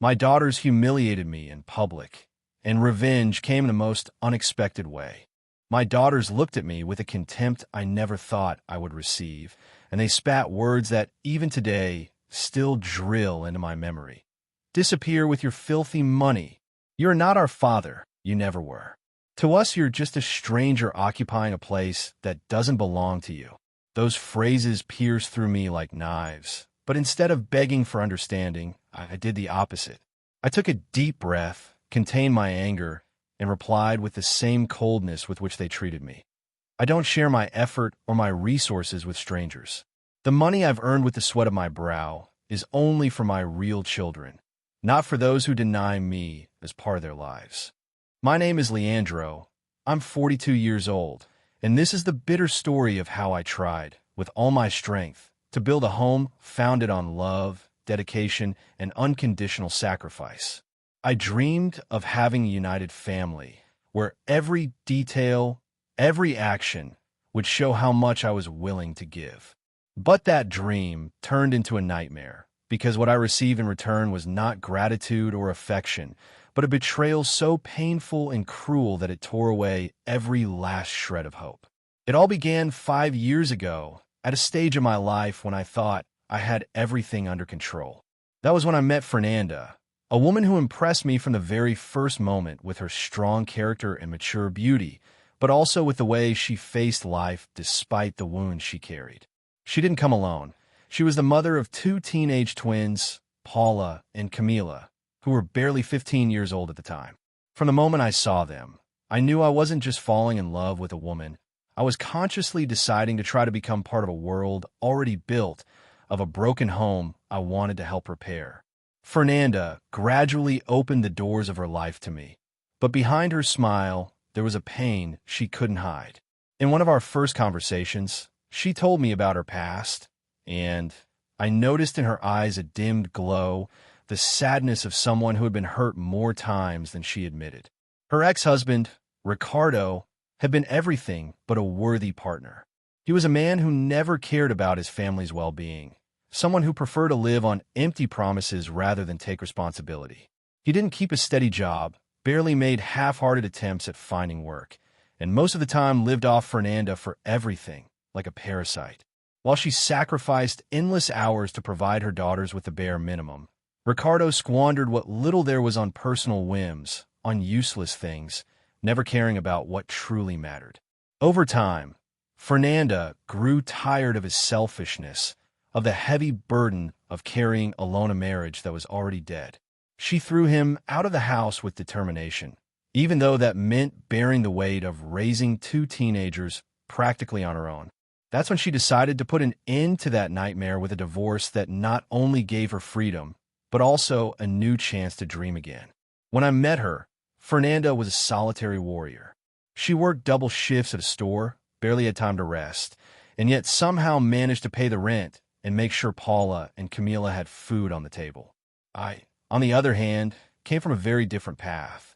My daughters humiliated me in public, and revenge came in the most unexpected way. My daughters looked at me with a contempt I never thought I would receive, and they spat words that, even today, still drill into my memory. Disappear with your filthy money. You're not our father. You never were. To us, you're just a stranger occupying a place that doesn't belong to you. Those phrases pierced through me like knives, but instead of begging for understanding, I did the opposite. I took a deep breath, contained my anger, and replied with the same coldness with which they treated me. I don't share my effort or my resources with strangers. The money I've earned with the sweat of my brow is only for my real children, not for those who deny me as part of their lives. My name is Leandro. I'm 42 years old, and this is the bitter story of how I tried, with all my strength, to build a home founded on love, dedication, and unconditional sacrifice. I dreamed of having a united family, where every detail, every action would show how much I was willing to give. But that dream turned into a nightmare, because what I received in return was not gratitude or affection, but a betrayal so painful and cruel that it tore away every last shred of hope. It all began 5 years ago, at a stage of my life when I thought I had everything under control. That was when I met Fernanda, a woman who impressed me from the very first moment with her strong character and mature beauty, but also with the way she faced life despite the wounds she carried. She didn't come alone. She was the mother of 2 teenage twins, Paula and Camila, who were barely 15 years old at the time. From the moment I saw them, I knew I wasn't just falling in love with a woman. I was consciously deciding to try to become part of a world already built, of a broken home I wanted to help repair. Fernanda gradually opened the doors of her life to me, but behind her smile, there was a pain she couldn't hide. In one of our first conversations, she told me about her past, and I noticed in her eyes a dimmed glow, the sadness of someone who had been hurt more times than she admitted. Her ex-husband, Ricardo, had been everything but a worthy partner. He was a man who never cared about his family's well-being, someone who preferred to live on empty promises rather than take responsibility. He didn't keep a steady job, barely made half-hearted attempts at finding work, and most of the time lived off Fernanda for everything, like a parasite. While she sacrificed endless hours to provide her daughters with the bare minimum, Ricardo squandered what little there was on personal whims, on useless things, never caring about what truly mattered. Over time, Fernanda grew tired of his selfishness, of the heavy burden of carrying alone a marriage that was already dead. She threw him out of the house with determination, even though that meant bearing the weight of raising 2 teenagers practically on her own. That's when she decided to put an end to that nightmare with a divorce that not only gave her freedom, but also a new chance to dream again. When I met her, Fernanda was a solitary warrior. She worked double shifts at a store, barely had time to rest, and yet somehow managed to pay the rent and make sure Paula and Camila had food on the table. I, on the other hand, came from a very different path.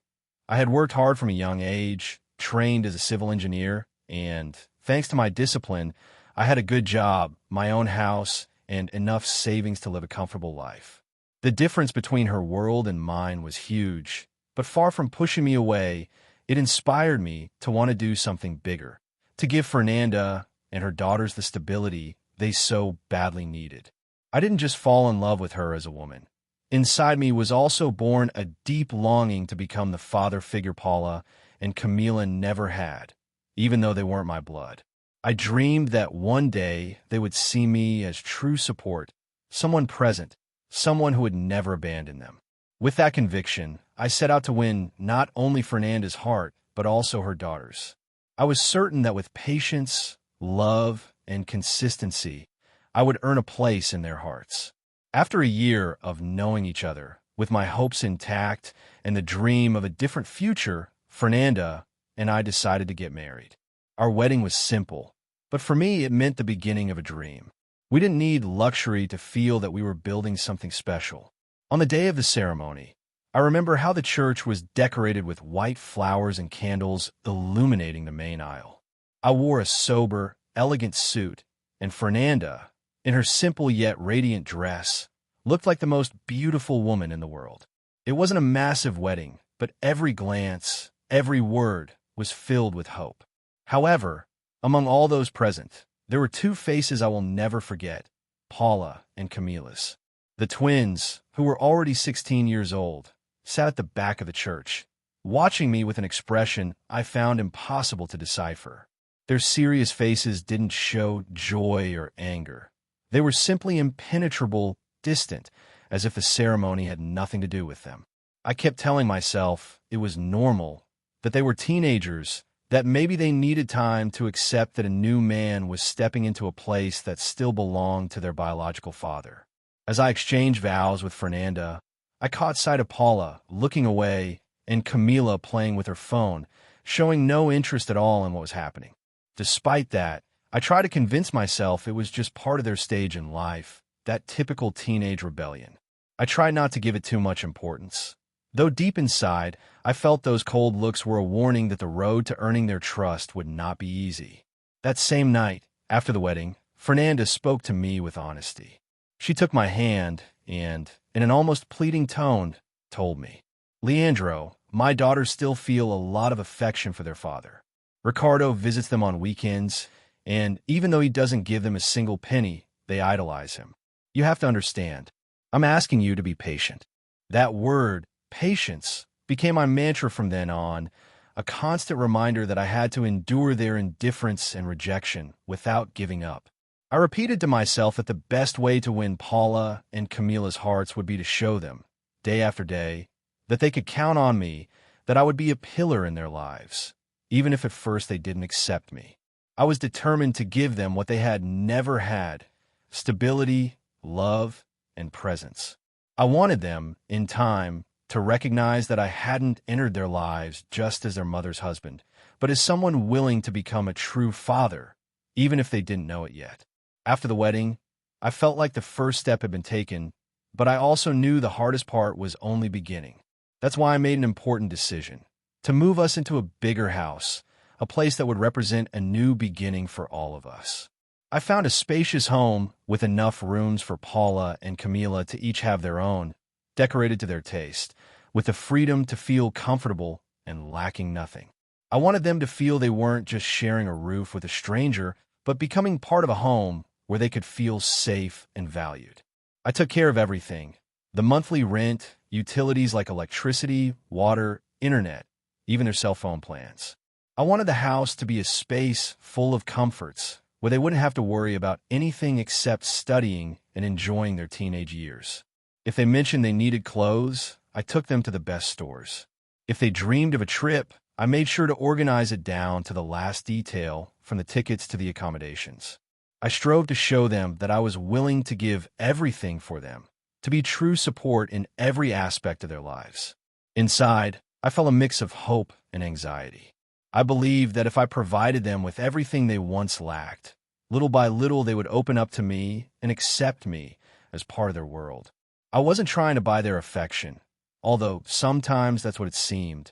I had worked hard from a young age, trained as a civil engineer, and, thanks to my discipline, I had a good job, my own house, and enough savings to live a comfortable life. The difference between her world and mine was huge, but far from pushing me away, it inspired me to want to do something bigger, to give Fernanda and her daughters the stability they so badly needed. I didn't just fall in love with her as a woman. Inside me was also born a deep longing to become the father figure Paula and Camila never had, even though they weren't my blood. I dreamed that one day they would see me as true support, someone present, someone who would never abandon them. With that conviction, I set out to win not only Fernanda's heart, but also her daughters. I was certain that with patience, love, and consistency, I would earn a place in their hearts. After a year of knowing each other, with my hopes intact and the dream of a different future, Fernanda and I decided to get married. Our wedding was simple, but for me it meant the beginning of a dream. We didn't need luxury to feel that we were building something special. On the day of the ceremony, I remember how the church was decorated with white flowers and candles illuminating the main aisle. I wore a sober, elegant suit, and Fernanda, in her simple yet radiant dress, looked like the most beautiful woman in the world. It wasn't a massive wedding, but every glance, every word was filled with hope. However, among all those present, there were two faces I will never forget, Paula and Camila's. The twins, who were already 16 years old, sat at the back of the church, watching me with an expression I found impossible to decipher. Their serious faces didn't show joy or anger. They were simply impenetrable, distant, as if the ceremony had nothing to do with them. I kept telling myself it was normal, that they were teenagers, that maybe they needed time to accept that a new man was stepping into a place that still belonged to their biological father. As I exchanged vows with Fernanda, I caught sight of Paula looking away and Camila playing with her phone, showing no interest at all in what was happening. Despite that, I tried to convince myself it was just part of their stage in life, that typical teenage rebellion. I tried not to give it too much importance. Though deep inside, I felt those cold looks were a warning that the road to earning their trust would not be easy. That same night, after the wedding, Fernanda spoke to me with honesty. She took my hand and, in an almost pleading tone, told me, "Leandro, my daughters still feel a lot of affection for their father. Ricardo visits them on weekends, and even though he doesn't give them a single penny, they idolize him. You have to understand, I'm asking you to be patient." That word, patience, became my mantra from then on, a constant reminder that I had to endure their indifference and rejection without giving up. I repeated to myself that the best way to win Paula and Camila's hearts would be to show them, day after day, that they could count on me, that I would be a pillar in their lives, even if at first they didn't accept me. I was determined to give them what they had never had: stability, love, and presence. I wanted them, in time, to recognize that I hadn't entered their lives just as their mother's husband, but as someone willing to become a true father, even if they didn't know it yet. After the wedding, I felt like the first step had been taken, but I also knew the hardest part was only beginning. That's why I made an important decision: to move us into a bigger house, a place that would represent a new beginning for all of us. I found a spacious home with enough rooms for Paula and Camila to each have their own, decorated to their taste, with the freedom to feel comfortable and lacking nothing. I wanted them to feel they weren't just sharing a roof with a stranger, but becoming part of a home where they could feel safe and valued. I took care of everything: the monthly rent, utilities like electricity, water, internet, even their cell phone plans. I wanted the house to be a space full of comforts, where they wouldn't have to worry about anything except studying and enjoying their teenage years. If they mentioned they needed clothes, I took them to the best stores. If they dreamed of a trip, I made sure to organize it down to the last detail, from the tickets to the accommodations. I strove to show them that I was willing to give everything for them, to be true support in every aspect of their lives. Inside, I felt a mix of hope and anxiety. I believed that if I provided them with everything they once lacked, little by little they would open up to me and accept me as part of their world. I wasn't trying to buy their affection, although sometimes that's what it seemed.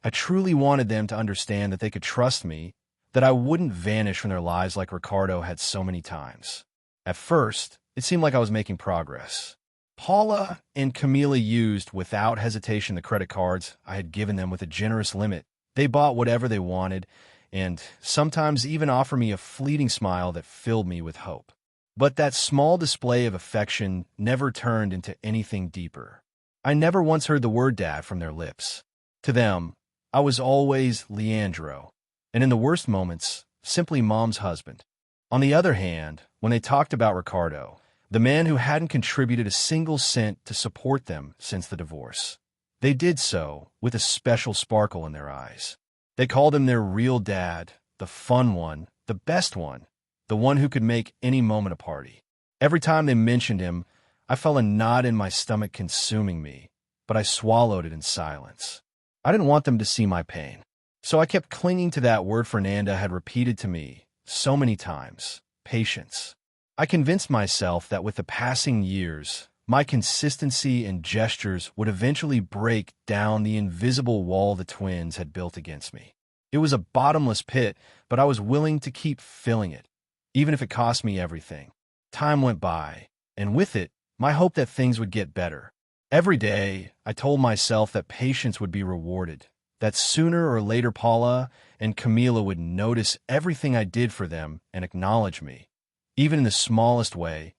I truly wanted them to understand that they could trust me, that I wouldn't vanish from their lives like Ricardo had so many times. At first, it seemed like I was making progress. Paula and Camila used, without hesitation, the credit cards I had given them with a generous limit. They bought whatever they wanted, and sometimes even offered me a fleeting smile that filled me with hope. But that small display of affection never turned into anything deeper. I never once heard the word dad from their lips. To them, I was always Leandro, and in the worst moments, simply mom's husband. On the other hand, when they talked about Ricardo, the man who hadn't contributed a single cent to support them since the divorce, they did so with a special sparkle in their eyes. They called him their real dad, the fun one, the best one, the one who could make any moment a party. Every time they mentioned him, I felt a knot in my stomach consuming me, but I swallowed it in silence. I didn't want them to see my pain, so I kept clinging to that word Fernanda had repeated to me so many times: patience. I convinced myself that with the passing years, my consistency and gestures would eventually break down the invisible wall the twins had built against me. It was a bottomless pit, but I was willing to keep filling it, even if it cost me everything. Time went by, and with it, my hope that things would get better. Every day, I told myself that patience would be rewarded, that sooner or later Paula and Camila would notice everything I did for them and acknowledge me, even in the smallest way,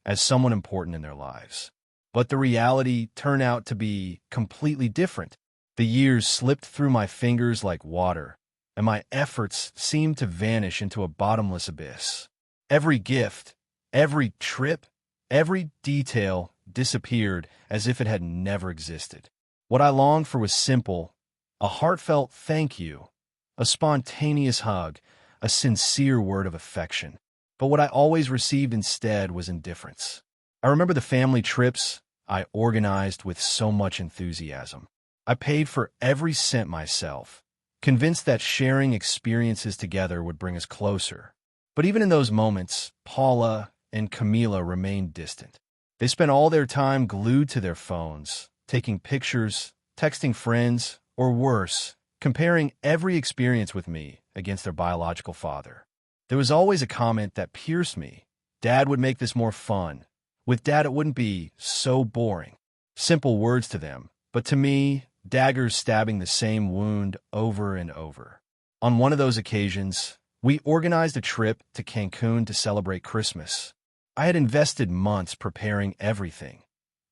as someone important in their lives. But the reality turned out to be completely different. The years slipped through my fingers like water, and my efforts seemed to vanish into a bottomless abyss. Every gift, every trip, every detail disappeared as if it had never existed. What I longed for was simple: a heartfelt thank you, a spontaneous hug, a sincere word of affection. But what I always received instead was indifference. I remember the family trips I organized with so much enthusiasm. I paid for every cent myself, convinced that sharing experiences together would bring us closer. But even in those moments, Paula and Camila remained distant. They spent all their time glued to their phones, taking pictures, texting friends, or worse, comparing every experience with me against their biological father. There was always a comment that pierced me. Dad would make this more fun. With Dad, it wouldn't be so boring. Simple words to them, but to me, daggers stabbing the same wound over and over. On one of those occasions, we organized a trip to Cancun to celebrate Christmas. I had invested months preparing everything: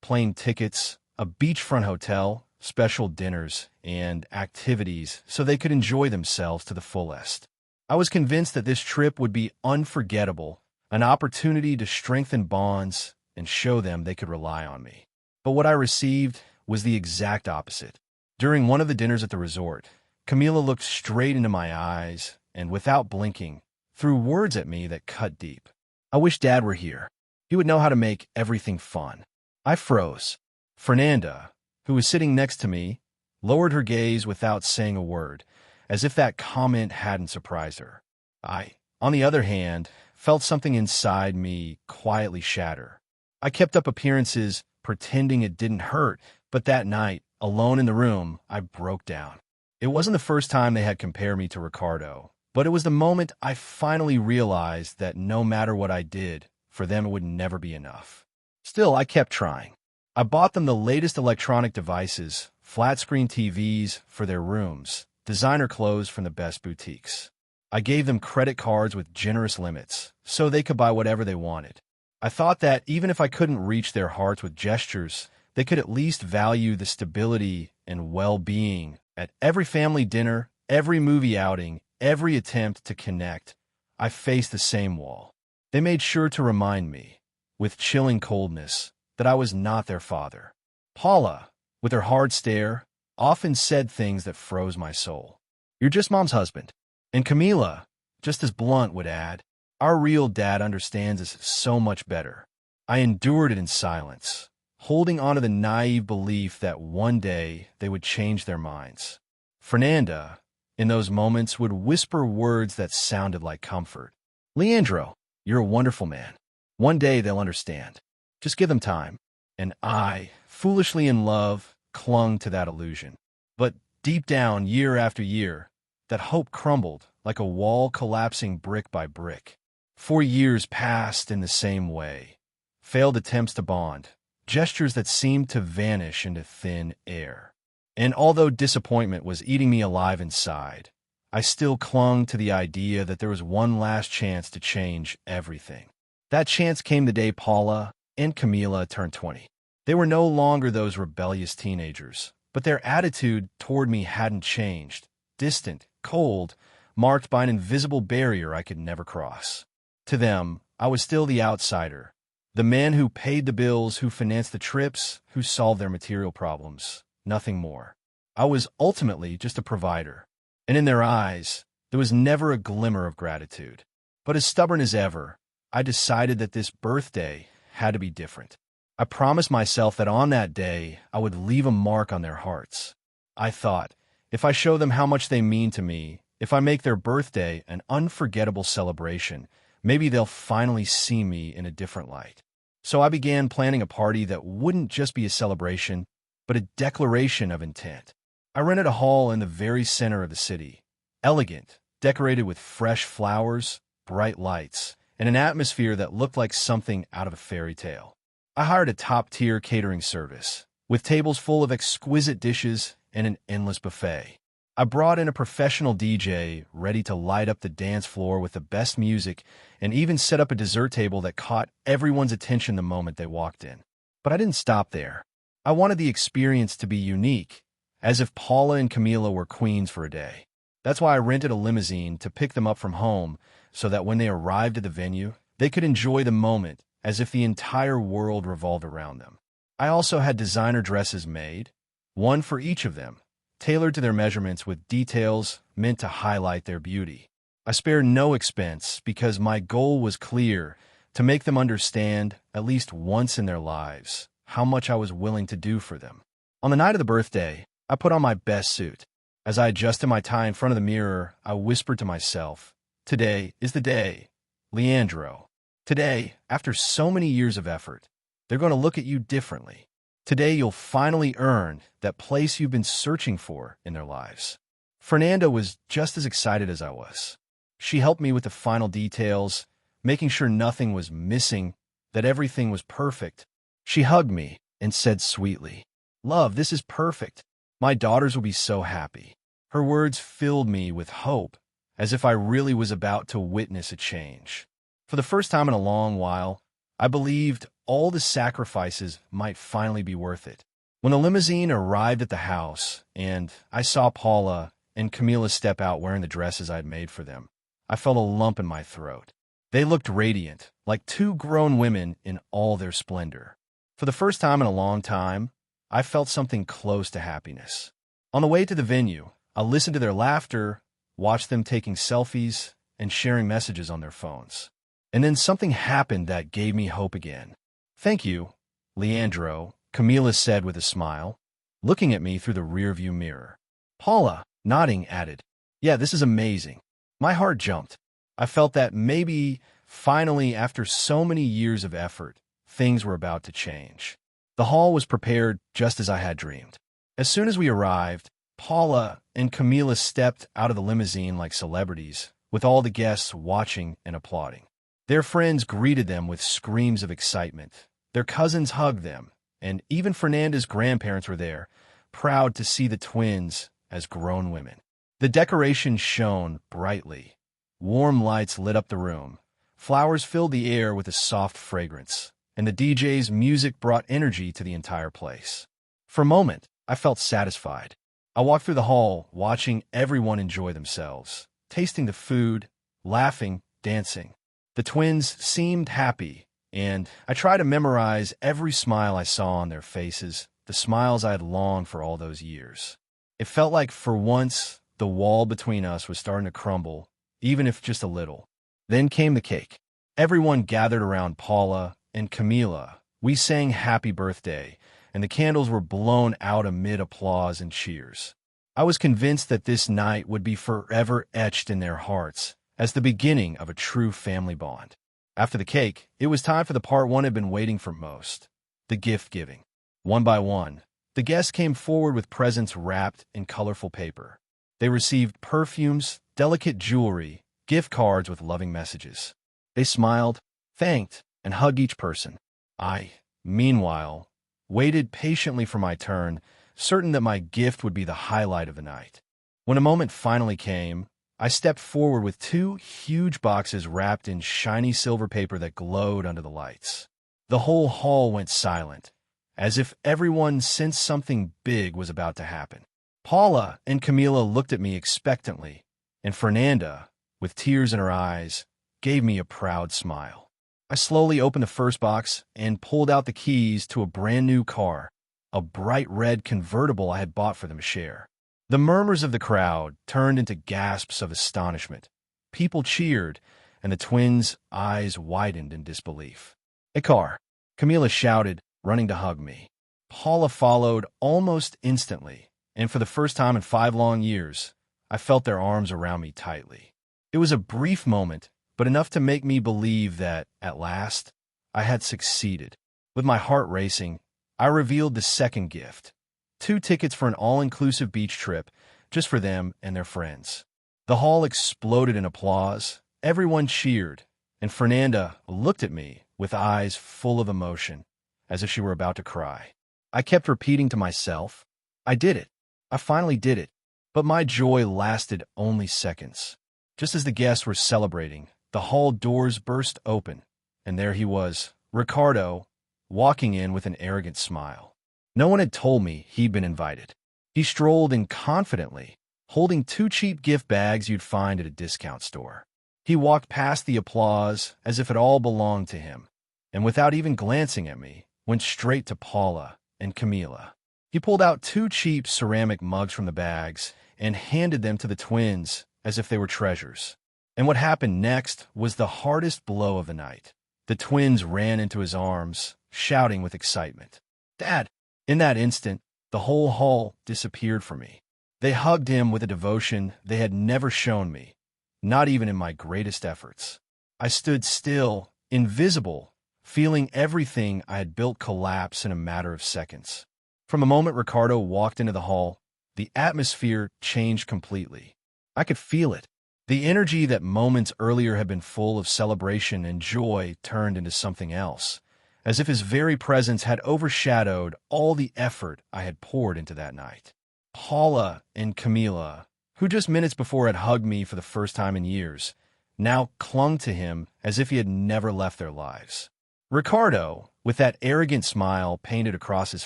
plane tickets, a beachfront hotel, special dinners, and activities so they could enjoy themselves to the fullest. I was convinced that this trip would be unforgettable, an opportunity to strengthen bonds and show them they could rely on me. But what I received was the exact opposite. During one of the dinners at the resort, Camila looked straight into my eyes and, without blinking, threw words at me that cut deep. "I wish Dad were here. He would know how to make everything fun." I froze. Fernanda, who was sitting next to me, lowered her gaze without saying a word, as if that comment hadn't surprised her. I, on the other hand, felt something inside me quietly shatter. I kept up appearances, pretending it didn't hurt, but that night, alone in the room, I broke down. It wasn't the first time they had compared me to Ricardo, but it was the moment I finally realized that no matter what I did, for them it would never be enough. Still, I kept trying. I bought them the latest electronic devices, flat-screen TVs for their rooms, designer clothes from the best boutiques. I gave them credit cards with generous limits, so they could buy whatever they wanted. I thought that even if I couldn't reach their hearts with gestures, they could at least value the stability and well-being. At every family dinner, every movie outing, every attempt to connect, I faced the same wall. They made sure to remind me, with chilling coldness, that I was not their father. Paula, with her hard stare, often said things that froze my soul. "You're just Mom's husband." And Camila, just as blunt, would add, "Our real dad understands us so much better." I endured it in silence, holding on to the naive belief that one day they would change their minds. Fernanda, in those moments, would whisper words that sounded like comfort. "Leandro, you're a wonderful man. One day they'll understand. Just give them time." And I, foolishly in love, clung to that illusion. But deep down, year after year, that hope crumbled like a wall collapsing brick by brick. 4 years passed in the same way. Failed attempts to bond, gestures that seemed to vanish into thin air. And although disappointment was eating me alive inside, I still clung to the idea that there was one last chance to change everything. That chance came the day Paula and Camila turned 20. They were no longer those rebellious teenagers, but their attitude toward me hadn't changed. Distant, cold, marked by an invisible barrier I could never cross. To them, I was still the outsider, the man who paid the bills, who financed the trips, who solved their material problems. Nothing more. I was ultimately just a provider. And in their eyes, there was never a glimmer of gratitude. But as stubborn as ever, I decided that this birthday had to be different. I promised myself that on that day, I would leave a mark on their hearts. I thought, if I show them how much they mean to me, if I make their birthday an unforgettable celebration, maybe they'll finally see me in a different light. So I began planning a party that wouldn't just be a celebration, but a declaration of intent. I rented a hall in the very center of the city, elegant, decorated with fresh flowers, bright lights, and an atmosphere that looked like something out of a fairy tale. I hired a top-tier catering service, with tables full of exquisite dishes and an endless buffet. I brought in a professional DJ ready to light up the dance floor with the best music and even set up a dessert table that caught everyone's attention the moment they walked in. But I didn't stop there. I wanted the experience to be unique, as if Paula and Camila were queens for a day. That's why I rented a limousine to pick them up from home so that when they arrived at the venue, they could enjoy the moment as if the entire world revolved around them. I also had designer dresses made, one for each of them, tailored to their measurements with details meant to highlight their beauty. I spared no expense because my goal was clear: to make them understand, at least once in their lives, how much I was willing to do for them. On the night of the birthday, I put on my best suit. As I adjusted my tie in front of the mirror, I whispered to myself, "Today is the day, Leandro. Today, after so many years of effort, they're going to look at you differently. Today you'll finally earn that place you've been searching for in their lives." Fernanda was just as excited as I was. She helped me with the final details, making sure nothing was missing, that everything was perfect. She hugged me and said sweetly, "Love, this is perfect. My daughters will be so happy." Her words filled me with hope, as if I really was about to witness a change. For the first time in a long while, I believed all the sacrifices might finally be worth it. When the limousine arrived at the house and I saw Paula and Camila step out wearing the dresses I had made for them, I felt a lump in my throat. They looked radiant, like two grown women in all their splendor. For the first time in a long time, I felt something close to happiness. On the way to the venue, I listened to their laughter, watched them taking selfies, and sharing messages on their phones. And then something happened that gave me hope again. "Thank you, Leandro," Camila said with a smile, looking at me through the rearview mirror. Paula, nodding, added, "Yeah, this is amazing." My heart jumped. I felt that maybe, finally, after so many years of effort, things were about to change. The hall was prepared just as I had dreamed. As soon as we arrived, Paula and Camila stepped out of the limousine like celebrities, with all the guests watching and applauding. Their friends greeted them with screams of excitement. Their cousins hugged them, and even Fernanda's grandparents were there, proud to see the twins as grown women. The decorations shone brightly. Warm lights lit up the room. Flowers filled the air with a soft fragrance, and the DJ's music brought energy to the entire place. For a moment, I felt satisfied. I walked through the hall, watching everyone enjoy themselves, tasting the food, laughing, dancing. The twins seemed happy, and I tried to memorize every smile I saw on their faces, the smiles I had longed for all those years. It felt like, for once, the wall between us was starting to crumble, even if just a little. Then came the cake. Everyone gathered around Paula and Camila. We sang happy birthday, and the candles were blown out amid applause and cheers. I was convinced that this night would be forever etched in their hearts as the beginning of a true family bond. After the cake, it was time for the part one had been waiting for most, the gift giving. One by one, the guests came forward with presents wrapped in colorful paper. They received perfumes, delicate jewelry, gift cards with loving messages. They smiled, thanked, and hugged each person. I, meanwhile, waited patiently for my turn, certain that my gift would be the highlight of the night. When a moment finally came, I stepped forward with two huge boxes wrapped in shiny silver paper that glowed under the lights. The whole hall went silent, as if everyone sensed something big was about to happen. Paula and Camila looked at me expectantly, and Fernanda, with tears in her eyes, gave me a proud smile. I slowly opened the first box and pulled out the keys to a brand new car, a bright red convertible I had bought for them to share. The murmurs of the crowd turned into gasps of astonishment. People cheered, and the twins' eyes widened in disbelief. "A car!" Camila shouted, running to hug me. Paula followed almost instantly, and for the first time in 5 long years, I felt their arms around me tightly. It was a brief moment, but enough to make me believe that, at last, I had succeeded. With my heart racing, I revealed the second gift: 2 tickets for an all-inclusive beach trip, just for them and their friends. The hall exploded in applause, everyone cheered, and Fernanda looked at me with eyes full of emotion, as if she were about to cry. I kept repeating to myself, I did it. I finally did it. But my joy lasted only seconds. Just as the guests were celebrating, the hall doors burst open, and there he was, Ricardo, walking in with an arrogant smile. No one had told me he'd been invited. He strolled in confidently, holding 2 cheap gift bags you'd find at a discount store. He walked past the applause as if it all belonged to him, and without even glancing at me, went straight to Paula and Camila. He pulled out 2 cheap ceramic mugs from the bags and handed them to the twins as if they were treasures. And what happened next was the hardest blow of the night. The twins ran into his arms, shouting with excitement, "Dad!" In that instant, the whole hall disappeared from me. They hugged him with a devotion they had never shown me, not even in my greatest efforts. I stood still, invisible, feeling everything I had built collapse in a matter of seconds. From the moment Ricardo walked into the hall, the atmosphere changed completely. I could feel it. The energy that moments earlier had been full of celebration and joy turned into something else, as if his very presence had overshadowed all the effort I had poured into that night. Paula and Camila, who just minutes before had hugged me for the first time in years, now clung to him as if he had never left their lives. Ricardo, with that arrogant smile painted across his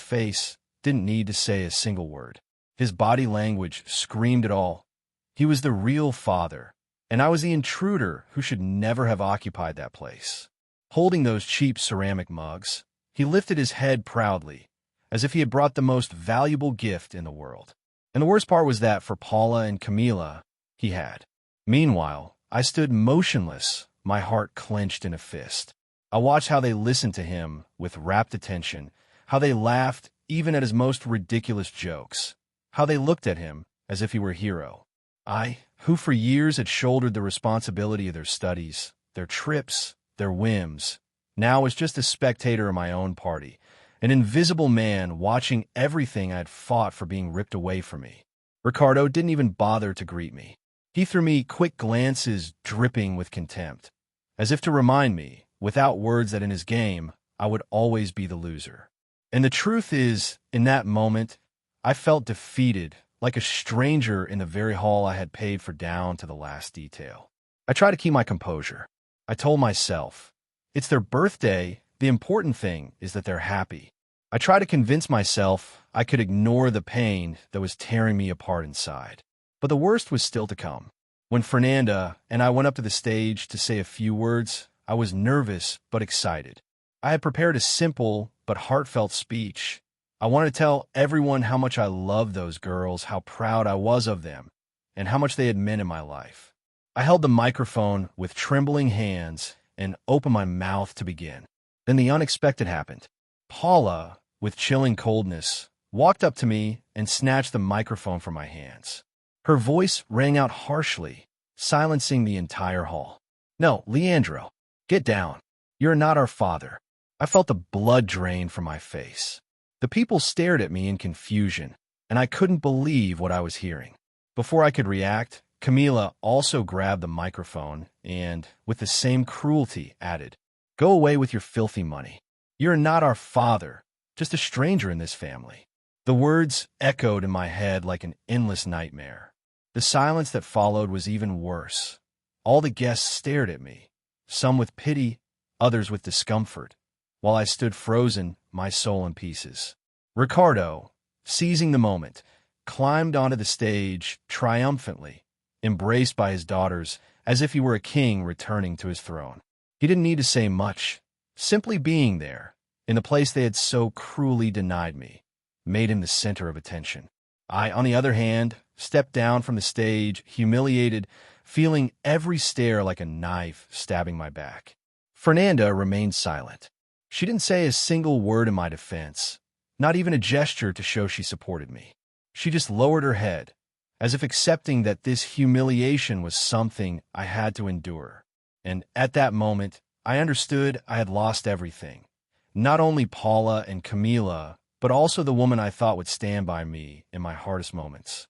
face, didn't need to say a single word. His body language screamed it all. He was the real father, and I was the intruder who should never have occupied that place. Holding those cheap ceramic mugs, he lifted his head proudly, as if he had brought the most valuable gift in the world. And the worst part was that for Paula and Camila, he had. Meanwhile, I stood motionless, my heart clenched in a fist. I watched how they listened to him with rapt attention, how they laughed even at his most ridiculous jokes, how they looked at him as if he were a hero. I, who for years had shouldered the responsibility of their studies, their trips, their whims, now was just a spectator of my own party, an invisible man watching everything I had fought for being ripped away from me. Ricardo didn't even bother to greet me. He threw me quick glances dripping with contempt, as if to remind me, without words, that in his game, I would always be the loser. And the truth is, in that moment, I felt defeated, like a stranger in the very hall I had paid for down to the last detail. I tried to keep my composure. I told myself, it's their birthday, the important thing is that they're happy. I tried to convince myself I could ignore the pain that was tearing me apart inside. But the worst was still to come. When Fernanda and I went up to the stage to say a few words, I was nervous but excited. I had prepared a simple but heartfelt speech. I wanted to tell everyone how much I loved those girls, how proud I was of them, and how much they had meant in my life. I held the microphone with trembling hands and opened my mouth to begin. Then the unexpected happened. Paula, with chilling coldness, walked up to me and snatched the microphone from my hands. Her voice rang out harshly, silencing the entire hall. "No, Leandro, get down. You're not our father." I felt the blood drain from my face. The people stared at me in confusion, and I couldn't believe what I was hearing. Before I could react, Camila also grabbed the microphone and, with the same cruelty, added, "Go away with your filthy money. You're not our father, just a stranger in this family." The words echoed in my head like an endless nightmare. The silence that followed was even worse. All the guests stared at me, some with pity, others with discomfort, while I stood frozen, my soul in pieces. Ricardo, seizing the moment, climbed onto the stage triumphantly, embraced by his daughters as if he were a king returning to his throne. He didn't need to say much. Simply being there, in the place they had so cruelly denied me, made him the center of attention. I, on the other hand, stepped down from the stage, humiliated, feeling every stare like a knife stabbing my back. Fernanda remained silent. She didn't say a single word in my defense, not even a gesture to show she supported me. She just lowered her head, as if accepting that this humiliation was something I had to endure. And at that moment, I understood I had lost everything. Not only Paula and Camila, but also the woman I thought would stand by me in my hardest moments.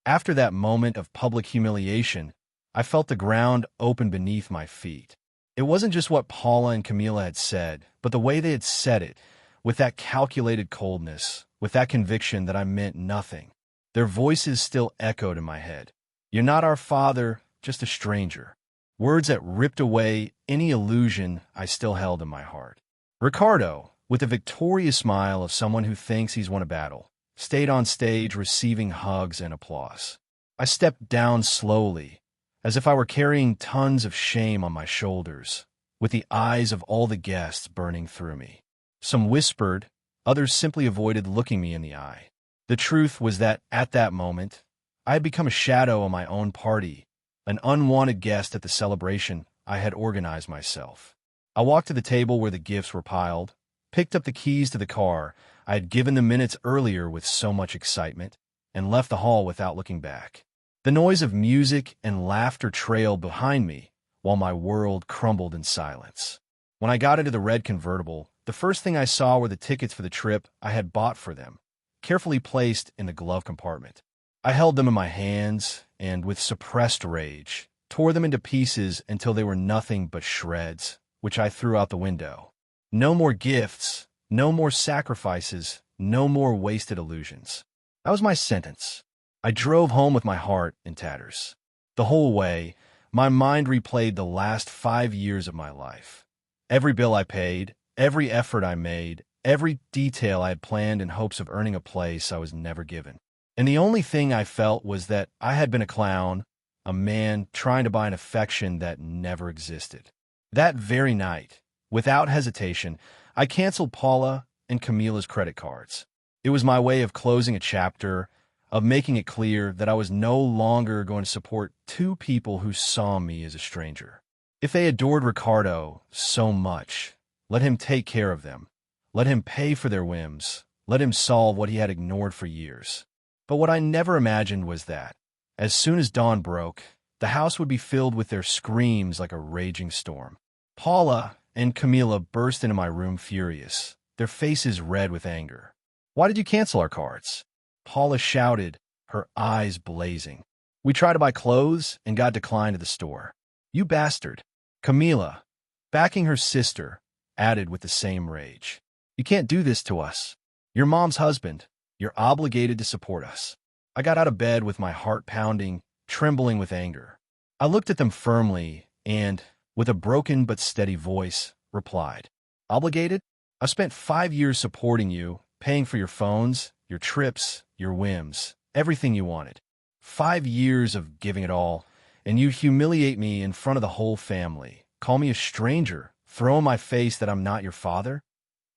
After that moment of public humiliation, I felt the ground open beneath my feet. It wasn't just what Paula and Camila had said, but the way they had said it, with that calculated coldness, with that conviction that I meant nothing. Their voices still echoed in my head. "You're not our father, just a stranger." Words that ripped away any illusion I still held in my heart. Ricardo, with the victorious smile of someone who thinks he's won a battle, stayed on stage receiving hugs and applause. I stepped down slowly, as if I were carrying tons of shame on my shoulders, with the eyes of all the guests burning through me. Some whispered, others simply avoided looking me in the eye. The truth was that, at that moment, I had become a shadow of my own party, an unwanted guest at the celebration I had organized myself. I walked to the table where the gifts were piled, picked up the keys to the car I had given them minutes earlier with so much excitement, and left the hall without looking back. The noise of music and laughter trailed behind me, while my world crumbled in silence. When I got into the red convertible, the first thing I saw were the tickets for the trip I had bought for them, carefully placed in the glove compartment. I held them in my hands and, with suppressed rage, tore them into pieces until they were nothing but shreds, which I threw out the window. No more gifts, no more sacrifices, no more wasted illusions. That was my sentence. I drove home with my heart in tatters. The whole way, my mind replayed the last 5 years of my life. Every bill I paid, every effort I made, every detail I had planned in hopes of earning a place I was never given. And the only thing I felt was that I had been a clown, a man trying to buy an affection that never existed. That very night, without hesitation, I canceled Paula and Camila's credit cards. It was my way of closing a chapter, of making it clear that I was no longer going to support two people who saw me as a stranger. If they adored Ricardo so much, let him take care of them. Let him pay for their whims. Let him solve what he had ignored for years. But what I never imagined was that, as soon as dawn broke, the house would be filled with their screams like a raging storm. Paula and Camila burst into my room furious, their faces red with anger. "Why did you cancel our cards?" Paula shouted, her eyes blazing. "We tried to buy clothes and got declined at the store." "You bastard." Camila, backing her sister, added with the same rage. "You can't do this to us. You're Mom's husband. You're obligated to support us." I got out of bed with my heart pounding, trembling with anger. I looked at them firmly and, with a broken but steady voice, replied, "Obligated? I've spent 5 years supporting you, paying for your phones, your trips, your whims, everything you wanted. 5 years of giving it all, and you humiliate me in front of the whole family, call me a stranger, throw in my face that I'm not your father?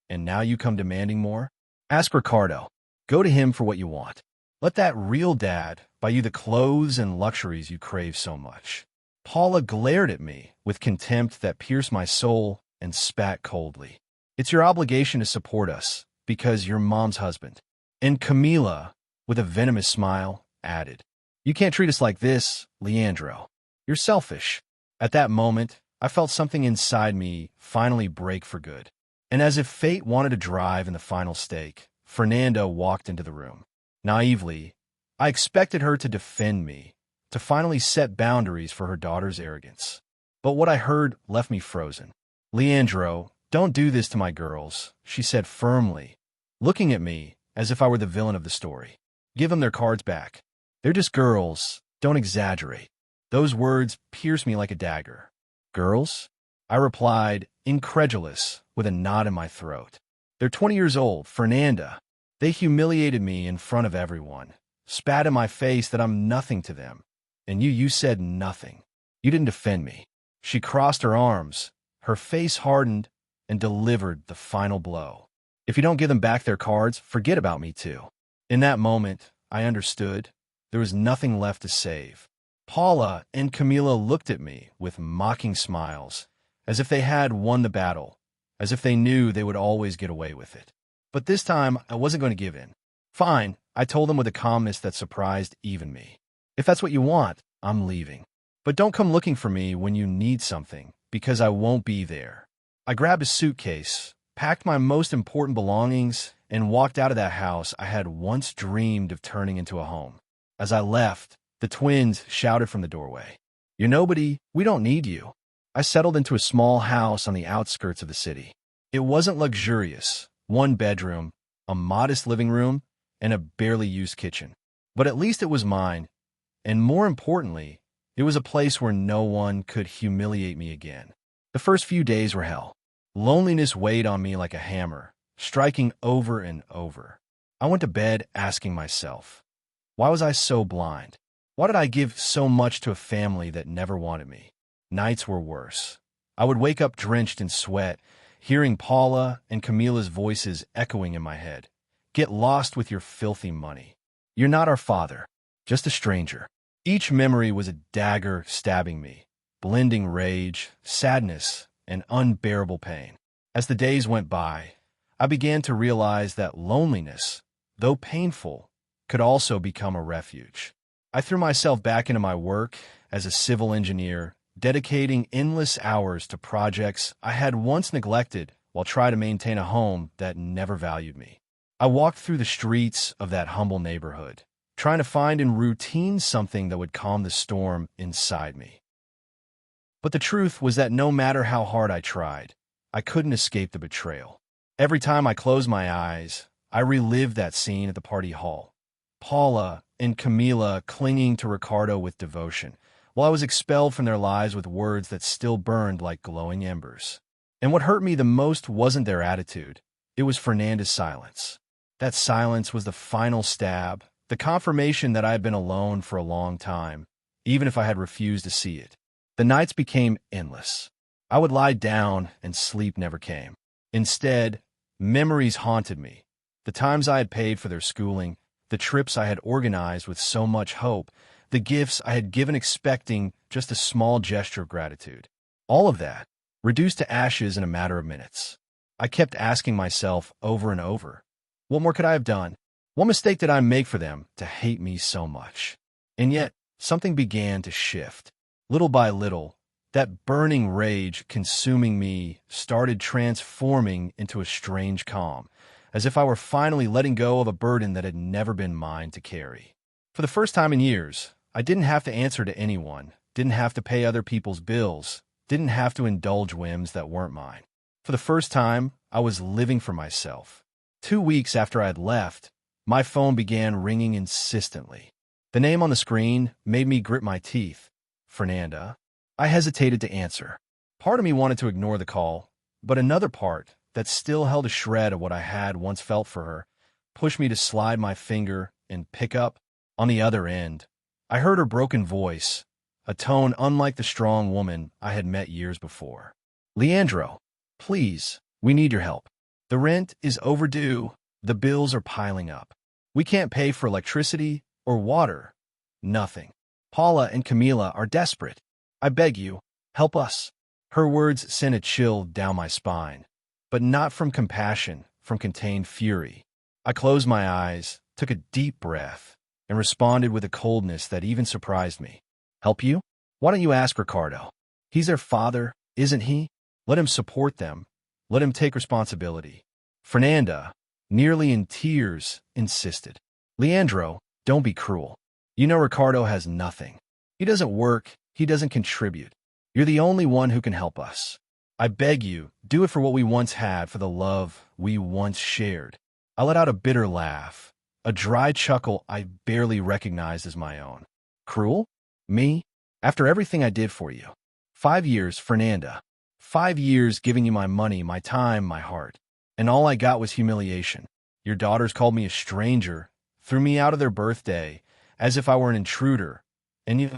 And now you come demanding more? Ask Ricardo. Go to him for what you want. Let that real dad buy you the clothes and luxuries you crave so much." Paula glared at me with contempt that pierced my soul and spat coldly. "It's your obligation to support us, because you're Mom's husband." And Camila, with a venomous smile, added, "You can't treat us like this, Leandro. You're selfish." At that moment, I felt something inside me finally break for good. And as if fate wanted to drive in the final stake, Fernanda walked into the room. Naively, I expected her to defend me, to finally set boundaries for her daughter's arrogance. But what I heard left me frozen. "Leandro, don't do this to my girls," she said firmly, looking at me as if I were the villain of the story. "Give them their cards back. They're just girls. Don't exaggerate." Those words pierced me like a dagger. "Girls?" I replied, incredulous, with a knot in my throat. "They're 20 years old, Fernanda. They humiliated me in front of everyone, spat in my face that I'm nothing to them. And you said nothing. You didn't defend me." She crossed her arms, her face hardened, and delivered the final blow. "If you don't give them back their cards, forget about me too." In that moment, I understood. There was nothing left to save. Paula and Camila looked at me with mocking smiles, as if they had won the battle, as if they knew they would always get away with it. But this time, I wasn't going to give in. "Fine," I told them with a calmness that surprised even me. "If that's what you want, I'm leaving. But don't come looking for me when you need something, because I won't be there." I grabbed a suitcase, packed my most important belongings, and walked out of that house I had once dreamed of turning into a home. As I left, the twins shouted from the doorway, "You're nobody, we don't need you." I settled into a small house on the outskirts of the city. It wasn't luxurious, one bedroom, a modest living room, and a barely used kitchen. But at least it was mine, and more importantly, it was a place where no one could humiliate me again. The first few days were hell. Loneliness weighed on me like a hammer, striking over and over. I went to bed asking myself, why was I so blind? Why did I give so much to a family that never wanted me? Nights were worse. I would wake up drenched in sweat, hearing Paula and Camila's voices echoing in my head. Get lost with your filthy money. You're not our father, just a stranger. Each memory was a dagger stabbing me, blending rage, sadness, and unbearable pain. As the days went by, I began to realize that loneliness, though painful, could also become a refuge. I threw myself back into my work as a civil engineer, dedicating endless hours to projects I had once neglected while trying to maintain a home that never valued me. I walked through the streets of that humble neighborhood, trying to find in routine something that would calm the storm inside me. But the truth was that no matter how hard I tried, I couldn't escape the betrayal. Every time I closed my eyes, I relived that scene at the party hall. Paula and Camila clinging to Ricardo with devotion, while I was expelled from their lives with words that still burned like glowing embers. And what hurt me the most wasn't their attitude. It was Fernanda's silence. That silence was the final stab, the confirmation that I had been alone for a long time, even if I had refused to see it. The nights became endless. I would lie down and sleep never came. Instead, memories haunted me. The times I had paid for their schooling, the trips I had organized with so much hope, the gifts I had given expecting just a small gesture of gratitude. All of that, reduced to ashes in a matter of minutes. I kept asking myself over and over, what more could I have done? What mistake did I make for them to hate me so much? And yet, something began to shift. Little by little, that burning rage consuming me started transforming into a strange calm, as if I were finally letting go of a burden that had never been mine to carry. For the first time in years, I didn't have to answer to anyone, didn't have to pay other people's bills, didn't have to indulge whims that weren't mine. For the first time, I was living for myself. 2 weeks after I had left, my phone began ringing insistently. The name on the screen made me grit my teeth. Fernanda. I hesitated to answer. Part of me wanted to ignore the call, but another part, that still held a shred of what I had once felt for her, pushed me to slide my finger and pick up. On the other end, I heard her broken voice, a tone unlike the strong woman I had met years before. Leandro, please, we need your help. The rent is overdue. The bills are piling up. We can't pay for electricity or water. Nothing. Paula and Camila are desperate. I beg you, help us. Her words sent a chill down my spine, but not from compassion, from contained fury. I closed my eyes, took a deep breath, and responded with a coldness that even surprised me. Help you? Why don't you ask Ricardo? He's their father, isn't he? Let him support them. Let him take responsibility. Fernanda, nearly in tears, insisted. Leandro, don't be cruel. You know Ricardo has nothing. He doesn't work. He doesn't contribute. You're the only one who can help us. I beg you, do it for what we once had, for the love we once shared. I let out a bitter laugh, a dry chuckle I barely recognized as my own. Cruel? Me? After everything I did for you. 5 years, Fernanda. 5 years giving you my money, my time, my heart. And all I got was humiliation. Your daughters called me a stranger, threw me out of their birthday, as if I were an intruder, and you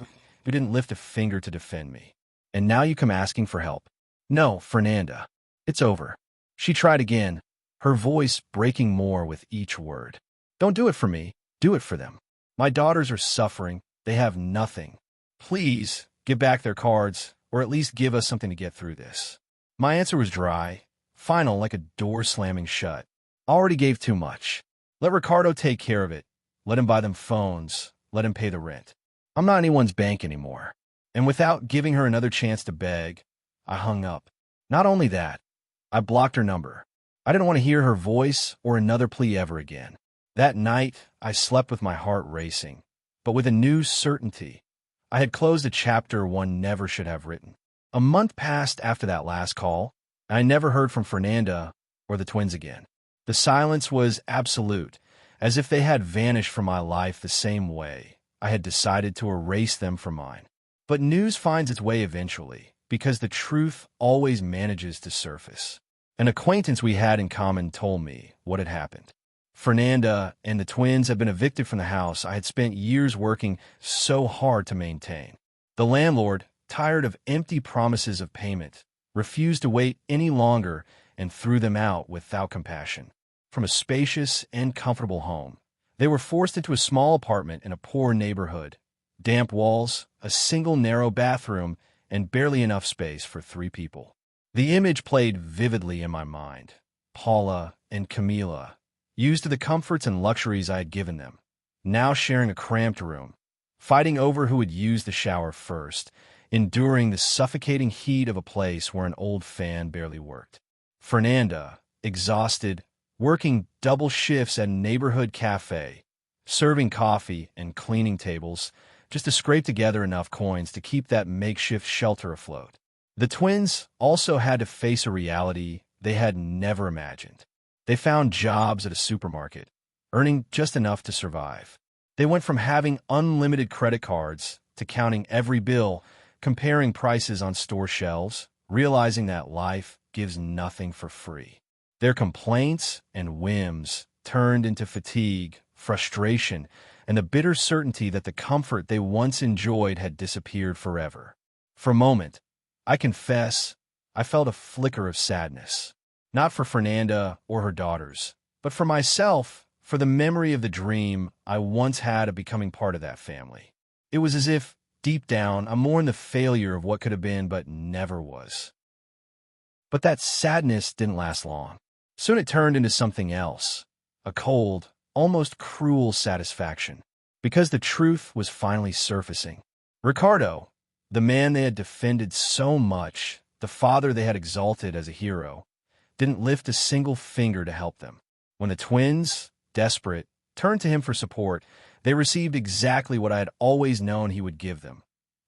didn't lift a finger to defend me. And now you come asking for help. No, Fernanda. It's over. She tried again, her voice breaking more with each word. Don't do it for me. Do it for them. My daughters are suffering. They have nothing. Please, give back their cards, or at least give us something to get through this. My answer was dry, final like a door slamming shut. I already gave too much. Let Ricardo take care of it. Let him buy them phones. Let him pay the rent. I'm not anyone's bank anymore. And without giving her another chance to beg, I hung up. Not only that, I blocked her number. I didn't want to hear her voice or another plea ever again. That night, I slept with my heart racing, but with a new certainty. I had closed a chapter one never should have written. A month passed after that last call, and I never heard from Fernanda or the twins again. The silence was absolute, as if they had vanished from my life the same way I had decided to erase them from mine. But news finds its way eventually, because the truth always manages to surface. An acquaintance we had in common told me what had happened. Fernanda and the twins had been evicted from the house I had spent years working so hard to maintain. The landlord, tired of empty promises of payment, refused to wait any longer and threw them out without compassion. From a spacious and comfortable home, they were forced into a small apartment in a poor neighborhood. Damp walls, a single narrow bathroom, and barely enough space for 3 people. The image played vividly in my mind. Paula and Camila, used to the comforts and luxuries I had given them, now sharing a cramped room, fighting over who would use the shower first, enduring the suffocating heat of a place where an old fan barely worked. Fernanda, exhausted, working double shifts at a neighborhood cafe, serving coffee and cleaning tables, just to scrape together enough coins to keep that makeshift shelter afloat. The twins also had to face a reality they had never imagined. They found jobs at a supermarket, earning just enough to survive. They went from having unlimited credit cards to counting every bill, comparing prices on store shelves, realizing that life gives nothing for free. Their complaints and whims turned into fatigue, frustration, and the bitter certainty that the comfort they once enjoyed had disappeared forever. For a moment, I confess, I felt a flicker of sadness. Not for Fernanda or her daughters, but for myself, for the memory of the dream I once had of becoming part of that family. It was as if, deep down, I mourned the failure of what could have been but never was. But that sadness didn't last long. Soon it turned into something else, a cold, almost cruel satisfaction, because the truth was finally surfacing. Ricardo, the man they had defended so much, the father they had exalted as a hero, didn't lift a single finger to help them. When the twins, desperate, turned to him for support, they received exactly what I had always known he would give them: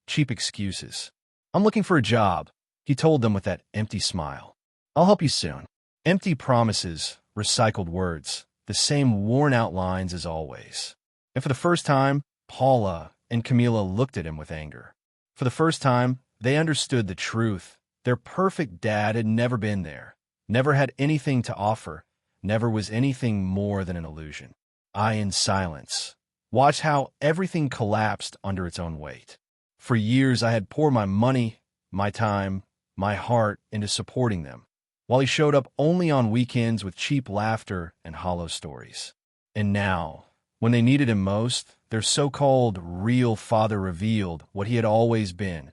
cheap excuses. "I'm looking for a job," he told them with that empty smile. "I'll help you soon." Empty promises, recycled words, the same worn-out lines as always. And for the first time, Paula and Camila looked at him with anger. For the first time, they understood the truth. Their perfect dad had never been there, never had anything to offer, never was anything more than an illusion. I, in silence, watched how everything collapsed under its own weight. For years, I had poured my money, my time, my heart into supporting them, while he showed up only on weekends with cheap laughter and hollow stories. And now, when they needed him most, their so-called real father revealed what he had always been: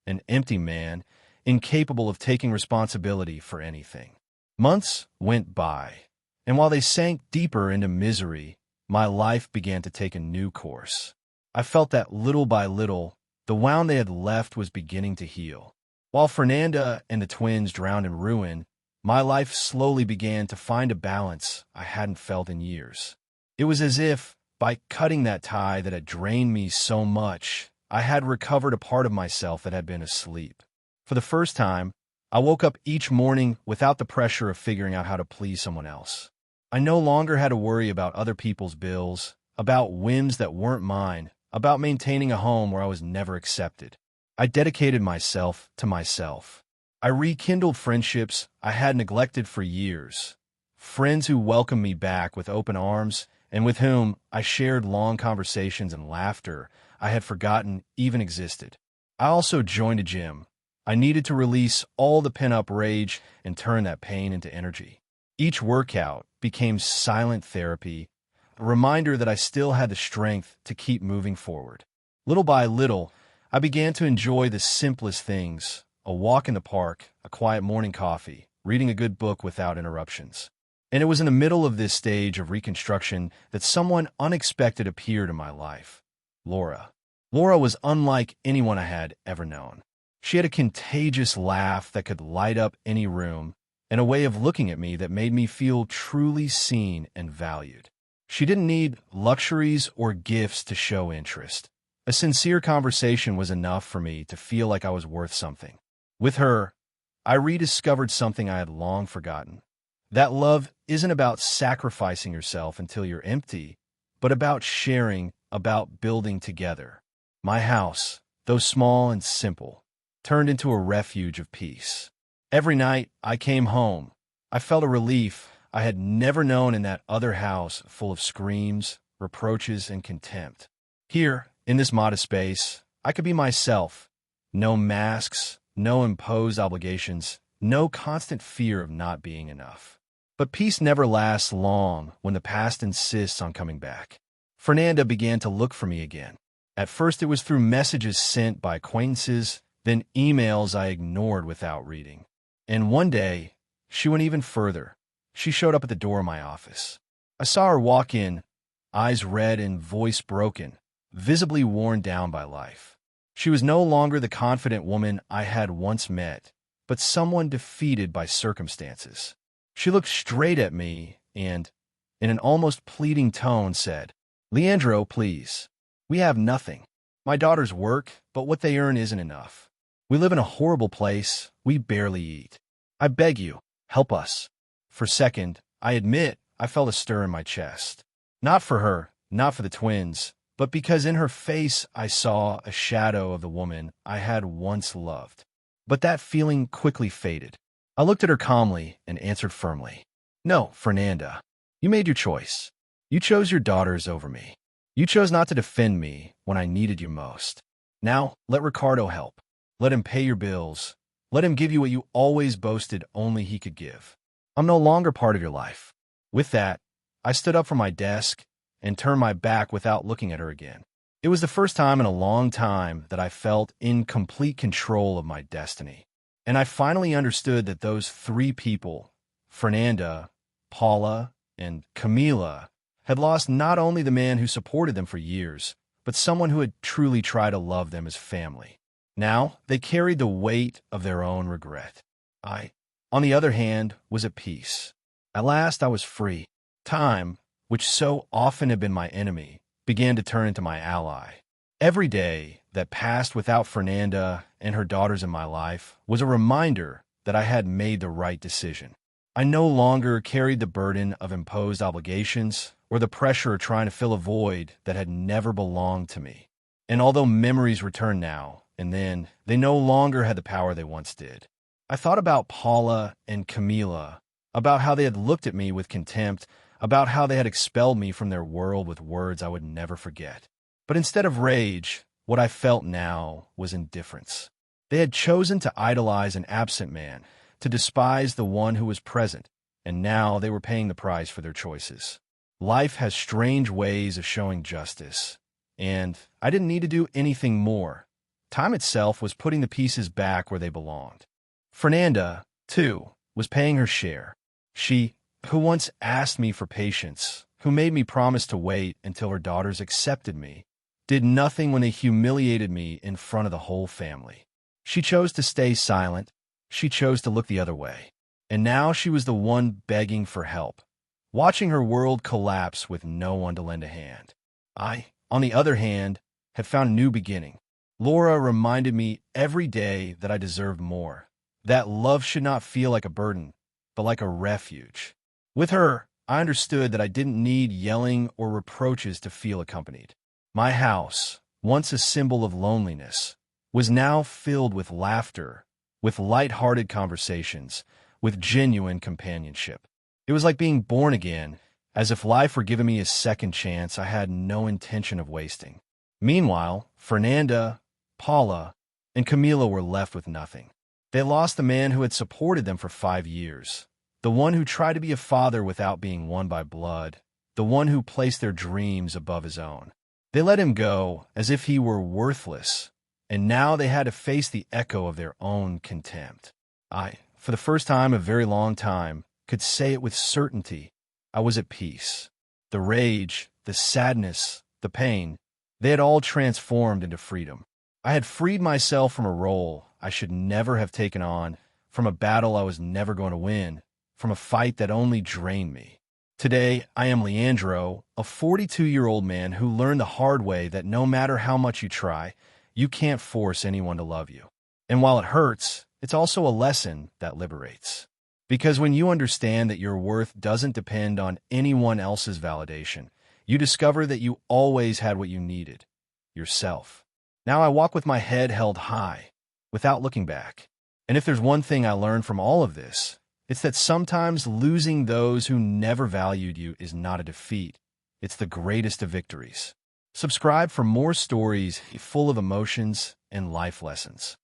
an empty man, incapable of taking responsibility for anything. Months went by, and while they sank deeper into misery, my life began to take a new course. I felt that little by little, the wound they had left was beginning to heal. While Fernanda and the twins drowned in ruin, my life slowly began to find a balance I hadn't felt in years. It was as if, by cutting that tie that had drained me so much, I had recovered a part of myself that had been asleep. For the first time, I woke up each morning without the pressure of figuring out how to please someone else. I no longer had to worry about other people's bills, about whims that weren't mine, about maintaining a home where I was never accepted. I dedicated myself to myself. I rekindled friendships I had neglected for years, friends who welcomed me back with open arms and with whom I shared long conversations and laughter I had forgotten even existed. I also joined a gym. I needed to release all the pent-up rage and turn that pain into energy. Each workout became silent therapy, a reminder that I still had the strength to keep moving forward. Little by little, I began to enjoy the simplest things: a walk in the park, a quiet morning coffee, reading a good book without interruptions. And it was in the middle of this stage of reconstruction that someone unexpected appeared in my life: Laura. Laura was unlike anyone I had ever known. She had a contagious laugh that could light up any room, and a way of looking at me that made me feel truly seen and valued. She didn't need luxuries or gifts to show interest. A sincere conversation was enough for me to feel like I was worth something. With her, I rediscovered something I had long forgotten: That love isn't about sacrificing yourself until you're empty, but about sharing, about building together. My house, though small and simple, turned into a refuge of peace. Every night I came home, I felt a relief I had never known in that other house full of screams, reproaches, and contempt. Here, in this modest space, I could be myself. No masks, no imposed obligations, no constant fear of not being enough. But peace never lasts long when the past insists on coming back. Fernanda began to look for me again. At first it was through messages sent by acquaintances, then emails I ignored without reading. And one day, she went even further. She showed up at the door of my office. I saw her walk in, eyes red and voice broken, visibly worn down by life. She was no longer the confident woman I had once met, but someone defeated by circumstances. She looked straight at me and, in an almost pleading tone, said, "Leandro, please. We have nothing. My daughters work, but what they earn isn't enough. We live in a horrible place. We barely eat. I beg you, help us." For a second, I admit, I felt a stir in my chest. Not for her, not for the twins, but because in her face I saw a shadow of the woman I had once loved. But that feeling quickly faded. I looked at her calmly and answered firmly, "No, Fernanda, you made your choice. You chose your daughters over me. You chose not to defend me when I needed you most. Now, let Ricardo help. Let him pay your bills. Let him give you what you always boasted only he could give. I'm no longer part of your life." With that, I stood up from my desk and turned my back without looking at her again. It was the first time in a long time that I felt in complete control of my destiny. And I finally understood that those three people, Fernanda, Paula, and Camila, had lost not only the man who supported them for years, but someone who had truly tried to love them as family. Now they carried the weight of their own regret. I, on the other hand, was at peace. At last I was free. Time, which so often had been my enemy, began to turn into my ally. Every day that passed without Fernanda and her daughters in my life was a reminder that I had made the right decision. I no longer carried the burden of imposed obligations or the pressure of trying to fill a void that had never belonged to me. And although memories return now and then, they no longer had the power they once did. I thought about Paula and Camila, about how they had looked at me with contempt, about how they had expelled me from their world with words I would never forget. But instead of rage, what I felt now was indifference. They had chosen to idolize an absent man, to despise the one who was present, and now they were paying the price for their choices. Life has strange ways of showing justice, and I didn't need to do anything more. Time itself was putting the pieces back where they belonged. Fernanda, too, was paying her share. She, who once asked me for patience, who made me promise to wait until her daughters accepted me, did nothing when they humiliated me in front of the whole family. She chose to stay silent. She chose to look the other way. And now she was the one begging for help, watching her world collapse with no one to lend a hand. I, on the other hand, had found a new beginning. Laura reminded me every day that I deserved more, that love should not feel like a burden, but like a refuge. With her, I understood that I didn't need yelling or reproaches to feel accompanied. My house, once a symbol of loneliness, was now filled with laughter, with light-hearted conversations, with genuine companionship. It was like being born again, as if life were giving me a second chance I had no intention of wasting. Meanwhile, Fernanda, Paula, and Camila were left with nothing. They lost the man who had supported them for 5 years, the one who tried to be a father without being one by blood, the one who placed their dreams above his own. They let him go as if he were worthless, and now they had to face the echo of their own contempt. I, for the first time in a very long time, could say it with certainty. I was at peace. The rage, the sadness, the pain, they had all transformed into freedom. I had freed myself from a role I should never have taken on, from a battle I was never going to win, from a fight that only drained me. Today, I am Leandro, a 42-year-old man who learned the hard way that no matter how much you try, you can't force anyone to love you. And while it hurts, it's also a lesson that liberates. Because when you understand that your worth doesn't depend on anyone else's validation, you discover that you always had what you needed, yourself. Now I walk with my head held high, without looking back. And if there's one thing I learned from all of this, it's that sometimes losing those who never valued you is not a defeat. It's the greatest of victories. Subscribe for more stories full of emotions and life lessons.